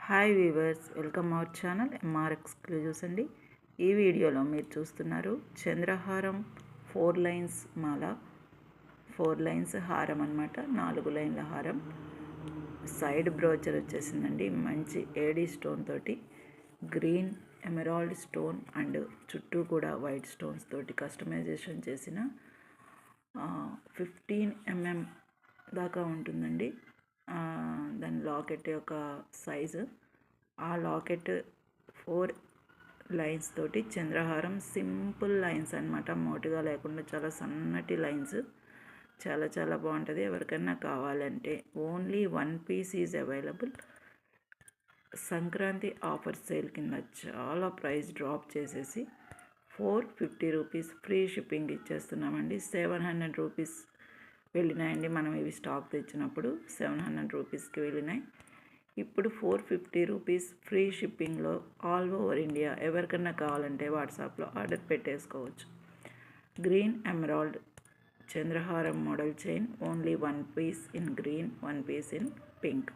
Hi viewers, welcome our channel MR exclusives అండి. ఈ వీడియోలో మీరు చూస్తున్నారు చంద్రహారం 4 లైన్స్ మాల, 4 లైన్స్ హారం అన్నమాట. 4 లైన్ల హారం. సైడ్ బ్రోచర్ వచ్చేసిందండి. మంచి ఏడీ స్టోన్ తోటి, గ్రీన్ ఎమరాల్డ్ స్టోన్ అండ్ చుట్టూ కూడా వైట్ స్టోన్స్ తోటి కస్టమైజేషన్ చేసిన 15 mm దాకా ఉంటుందండి. దాని లాకెట్ యొక్క సైజు. ఆ లాకెట్ 4 లైన్స్ తోటి చంద్రహారం. సింపుల్ లైన్స్ అన్నమాట, మోటుగా లేకుండా చాలా సన్నటి లైన్స్. చాలా చాలా బాగుంటుంది. ఎవరికైనా కావాలంటే only 1 piece is available. Sankranti offer sale కింద చాలా ప్రైస్ డ్రాప్ చేసేసి 450 రూపీస్ ఫ్రీ షిప్పింగ్ ఇచ్చేస్తున్నామండి. 700 రూపీస్ వెళ్ళినాయండి. మనం ఇవి స్టాక్ తెచ్చినప్పుడు 700 రూపీస్కి వెళ్ళినాయి. ఇప్పుడు 450 రూపీస్ ఫ్రీ షిప్పింగ్లో ఆల్ ఓవర్ ఇండియా. ఎవరికన్నా కావాలంటే వాట్సాప్లో ఆర్డర్ పెట్టేసుకోవచ్చు. గ్రీన్ ఎమరాల్డ్ చంద్రహారం model chain, only 1 piece in green, 1 piece in pink.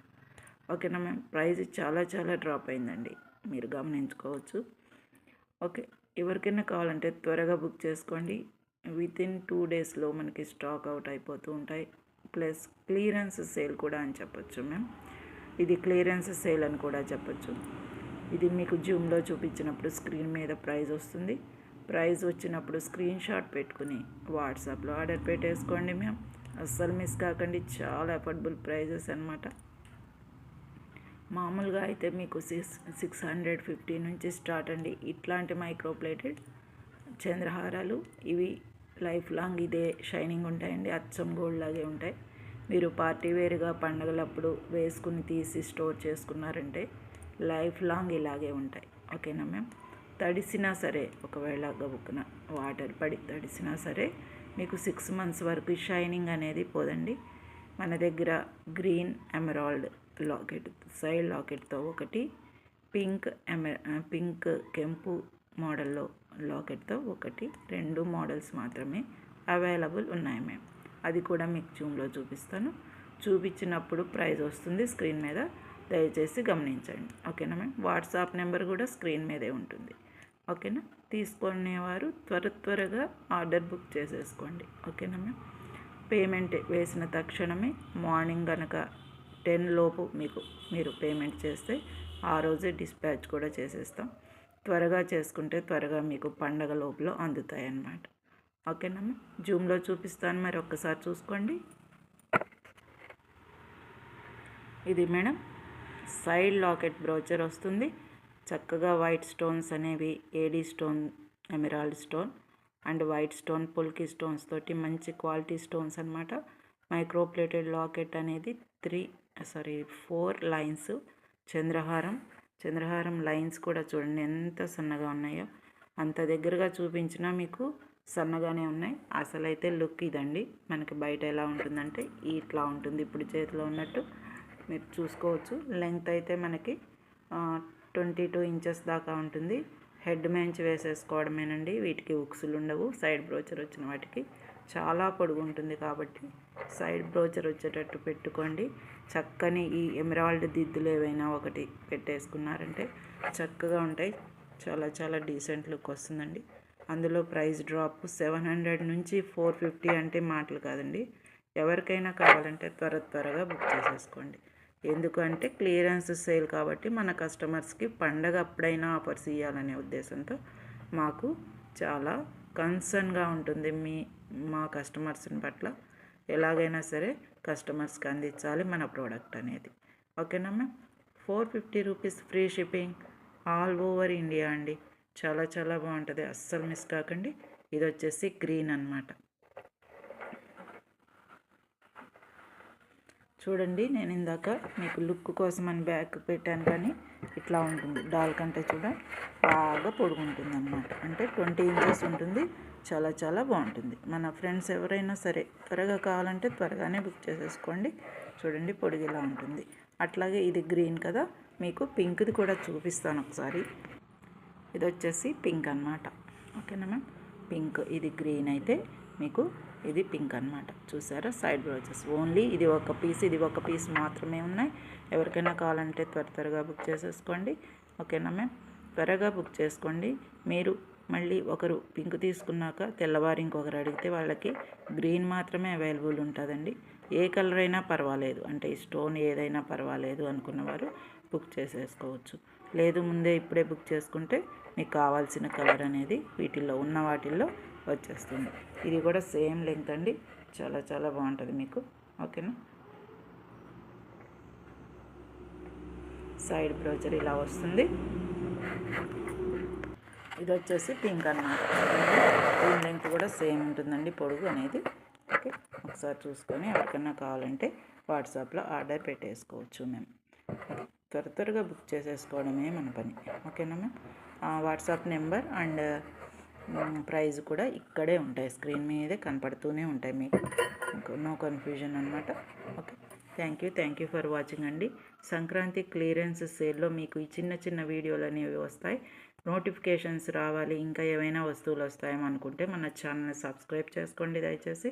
ఓకేనా మ్యామ్? ప్రైస్ చాలా చాలా డ్రాప్ అయిందండి, మీరు గమనించుకోవచ్చు. ఓకే, ఎవరికైనా కావాలంటే త్వరగా బుక్ చేసుకోండి. వితిన్ 2 డేస్లో మనకి స్టాక్ అవుట్ అయిపోతూ ఉంటాయి. ప్లస్ క్లియరెన్స్ సేల్ కూడా అని చెప్పొచ్చు మ్యామ్. ఇది క్లియరెన్స్ సేల్ అని కూడా చెప్పొచ్చు. ఇది మీకు జూమ్లో చూపించినప్పుడు స్క్రీన్ మీద ప్రైస్ వస్తుంది. ప్రైస్ వచ్చినప్పుడు స్క్రీన్ షాట్ పెట్టుకుని వాట్సాప్లో ఆర్డర్ పెట్టేసుకోండి మ్యామ్. అస్సలు మిస్ కాకండి. చాలా అఫోర్డబుల్ ప్రైజెస్ అన్నమాట. మామూలుగా అయితే మీకు 650 నుంచి స్టార్ట్ అండి ఇట్లాంటి మైక్రోప్లేటెడ్ చంద్రహారాలు. ఇవి లైఫ్ లాంగ్ ఇదే షైనింగ్ ఉంటాయండి, అచ్చం గోల్డ్ లాగే ఉంటాయి. మీరు పార్టీ వేర్గా పండుగలప్పుడు వేసుకుని తీసి స్టోర్ చేసుకున్నారంటే లైఫ్ లాంగ్ ఇలాగే ఉంటాయి. ఓకేనా మ్యామ్? తడిసినా సరే, ఒకవేళ గబుక్కున వాటర్ పడి తడిసినా సరే మీకు 6 months వరకు షైనింగ్ అనేది పోదండి. మన దగ్గర గ్రీన్ ఎమరాల్డ్ లాకెట్, సైడ్ లాకెట్తో ఒకటి, పింక్ కెంపు మోడల్లో లాకెట్తో ఒకటి, 2 మోడల్స్ మాత్రమే అవైలబుల్ ఉన్నాయి మ్యామ్. అది కూడా మీకు జూమ్లో చూపిస్తాను. చూపించినప్పుడు ప్రైస్ వస్తుంది స్క్రీన్ మీద, దయచేసి గమనించండి. ఓకేనా మ్యామ్? వాట్సాప్ నెంబర్ కూడా స్క్రీన్ మీదే ఉంటుంది. ఓకేనా? తీసుకునేవారు త్వరగా ఆర్డర్ బుక్ చేసేసుకోండి. ఓకేనా మ్యామ్? పేమెంట్ వేసిన తక్షణమే మార్నింగ్ కనుక 10 లోపు మీరు పేమెంట్ చేస్తే ఆ రోజే డిస్పాచ్ కూడా చేసేస్తాం. త్వరగా చేసుకుంటే త్వరగా మీకు పండగ లోపల అందుతాయి అన్నమాట. ఓకేనమ్మా? జూమ్లో చూపిస్తాను, మరి ఒక్కసారి చూసుకోండి. ఇది మేడం సైడ్ లాకెట్ బ్రోచర్ వస్తుంది. చక్కగా వైట్ స్టోన్స్ అనేవి, AD stone, emerald stone and white stone, పుల్కి స్టోన్స్ తోటి మంచి క్వాలిటీ స్టోన్స్ అన్నమాట. మైక్రోప్లేటెడ్ లాకెట్ అనేది 4 లైన్స్ చంద్రహారం లైన్స్ కూడా చూడండి ఎంత సన్నగా ఉన్నాయో. అంత దగ్గరగా చూపించినా మీకు సన్నగానే ఉన్నాయి. అసలైతే లుక్ ఇదండి. మనకి బయట ఎలా ఉంటుందంటే ఇట్లా ఉంటుంది, ఇప్పుడు చేతిలో ఉన్నట్టు మీరు చూసుకోవచ్చు. లెంగ్త్ అయితే మనకి 22 ఇంచెస్ దాకా ఉంటుంది. హెడ్ మేంచి వేసేసుకోవడమేనండి. వీటికి ఉక్సులు ఉండవు. సైడ్ బ్రోచర్ వచ్చిన వాటికి చాలా పొడుగు ఉంటుంది కాబట్టి సైడ్ బ్రోచర్ వచ్చేటట్టు పెట్టుకోండి. చక్కని ఈ ఎమరాల్డ్ దిద్దులు ఏవైనా ఒకటి పెట్టేసుకున్నారంటే చక్కగా ఉంటాయి. చాలా చాలా డీసెంట్ లుక్ వస్తుందండి. అందులో ప్రైస్ డ్రాప్ 700 నుంచి 450 అంటే మాటలు కాదండి. ఎవరికైనా కావాలంటే త్వరగా బుక్ చేసేసుకోండి. ఎందుకంటే క్లియరెన్స్ సేల్ కాబట్టి మన కస్టమర్స్కి పండగ అప్పుడైనా ఆఫర్స్ ఇవ్వాలనే ఉద్దేశంతో మాకు చాలా కన్సర్న్గా ఉంటుంది మా కస్టమర్స్ని పట్ల. ఎలాగైనా సరే కస్టమర్స్కి అందించాలి మన ప్రోడక్ట్ అనేది. ఓకేనా ma'am? 450 rupees free shipping all over India అండి. చాలా చాలా బాగుంటుంది, అస్సలు మిస్ కాకండి. ఇది వచ్చేసి గ్రీన్ అన్నమాట. చూడండి, నేను ఇందాక మీకు లుక్ కోసం అని బ్యాక్ పెట్టాను, కానీ ఇట్లా ఉంటుంది. డాల్ కంటే బాగా పొడుగుంటుంది అన్నమాట. అంటే 20 ఇంచెస్ ఉంటుంది. చాలా చాలా బాగుంటుంది. మన ఫ్రెండ్స్ ఎవరైనా సరే త్వరగా కావాలంటే త్వరగానే బుక్ చేసేసుకోండి. చూడండి, పొడుగు ఇలా ఉంటుంది. అట్లాగే ఇది గ్రీన్ కదా, మీకు పింక్ది కూడా చూపిస్తాను ఒకసారి. ఇది వచ్చేసి పింక్ అన్నమాట. ఓకేనా మ్యామ్? పింక్, ఇది గ్రీన్ అయితే మీకు ఇది పింక్ అనమాట. చూసారా సైడ్ బ్లౌజెస్ ఓన్లీ ఇది ఒక పీస్ మాత్రమే ఉన్నాయి. ఎవరికైనా కావాలంటే త్వరగా బుక్ చేసేసుకోండి. ఓకేనా మ్యామ్? త్వరగా బుక్ చేసుకోండి. మీరు మళ్ళీ ఒకరు పింక్ తీసుకున్నాక తెల్లవారి ఇంకొకరు అడిగితే వాళ్ళకి గ్రీన్ మాత్రమే అవైలబుల్ ఉంటుందండి. ఏ కలర్ అయినా పర్వాలేదు, అంటే ఈ స్టోన్ ఏదైనా పర్వాలేదు అనుకున్నవారు బుక్ చేసేసుకోవచ్చు. లేదు ముందే ఇప్పుడే బుక్ చేసుకుంటే మీకు కావాల్సిన కలర్ అనేది ఉన్న వాటిల్లో వచ్చేస్తుంది. ఇది కూడా సేమ్ లెంగ్త్ అండి, చాలా బాగుంటుంది మీకు. ఓకేనా? సైడ్ బ్లౌజర్ ఇలా వస్తుంది. ఇది వచ్చేసి పింక్ అన్నమాట. దీని లెంగ్త్ కూడా సేమ్ ఉంటుందండి, పొడుగు అనేది. ఓకే, ఒకసారి చూసుకొని ఎవరికైనా కావాలంటే వాట్సాప్లో ఆర్డర్ పెట్టేసుకోవచ్చు మేము. త్వరగా బుక్ చేసేసుకోవడమే మన పని. ఓకేనా ma'am? WhatsApp number and price కూడా ఇక్కడే ఉంటాయి, స్క్రీన్ మీదే కనపడుతూనే ఉంటాయి మీకు. నో కన్ఫ్యూజన్ అనమాట. Okay, thank you for watching అండి. సంక్రాంతి క్లియరెన్స్ సేల్లో మీకు ఈ చిన్న వీడియోలు అనేవి వస్తాయి. నోటిఫికేషన్స్ రావాలి, ఇంకా ఏవైనా వస్తువులు వస్తాయేమో అనుకుంటే మన ఛానల్ని సబ్స్క్రైబ్ చేసుకోండి దయచేసి.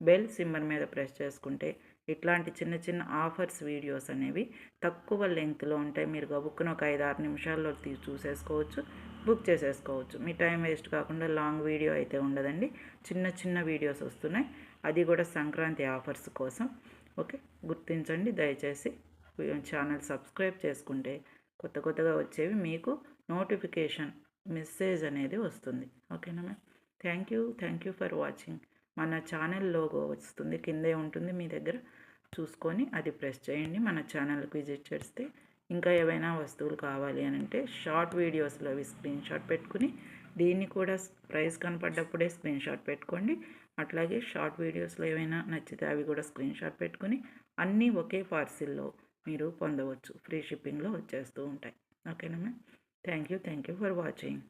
బెల్ సింబల్ మీద ప్రెస్ చేసుకుంటే ఇట్లాంటి చిన్న ఆఫర్స్ వీడియోస్ అనేవి తక్కువ లెంగ్త్లో ఉంటాయి. మీరు గబుక్కున ఒక 5-6 నిమిషాల్లో చూసేసుకోవచ్చు, బుక్ చేసేసుకోవచ్చు. మీ టైం వేస్ట్ కాకుండా లాంగ్ వీడియో అయితే ఉండదండి, చిన్న వీడియోస్ వస్తున్నాయి, అది కూడా సంక్రాంతి ఆఫర్స్ కోసం. ఓకే, గుర్తించండి దయచేసి. ఛానల్ సబ్స్క్రైబ్ చేసుకుంటే కొత్తగా వచ్చేవి మీకు నోటిఫికేషన్ మెసేజ్ అనేది వస్తుంది. ఓకేనా ma'am? Thank you for watching. మన ఛానల్ లోగో వస్తుంది, కిందే ఉంటుంది, మీ దగ్గర చూసుకొని అది ప్రెస్ చేయండి. మన ఛానల్కి విజిట్ చేస్తే ఇంకా ఏవైనా వస్తువులు కావాలి అని అంటే షార్ట్ వీడియోస్లో అవి స్క్రీన్ షాట్ పెట్టుకుని, దీన్ని కూడా ప్రైస్ కనపడ్డప్పుడే స్క్రీన్ షాట్ పెట్టుకోండి. అట్లాగే షార్ట్ వీడియోస్లో ఏవైనా నచ్చితే అవి కూడా స్క్రీన్ షాట్ పెట్టుకుని అన్నీ ఒకే పార్సిల్లో మీరు పొందవచ్చు. ఫ్రీ షిప్పింగ్లో వచ్చేస్తూ ఉంటాయి. ఓకేనా ma'am? Thank you for watching.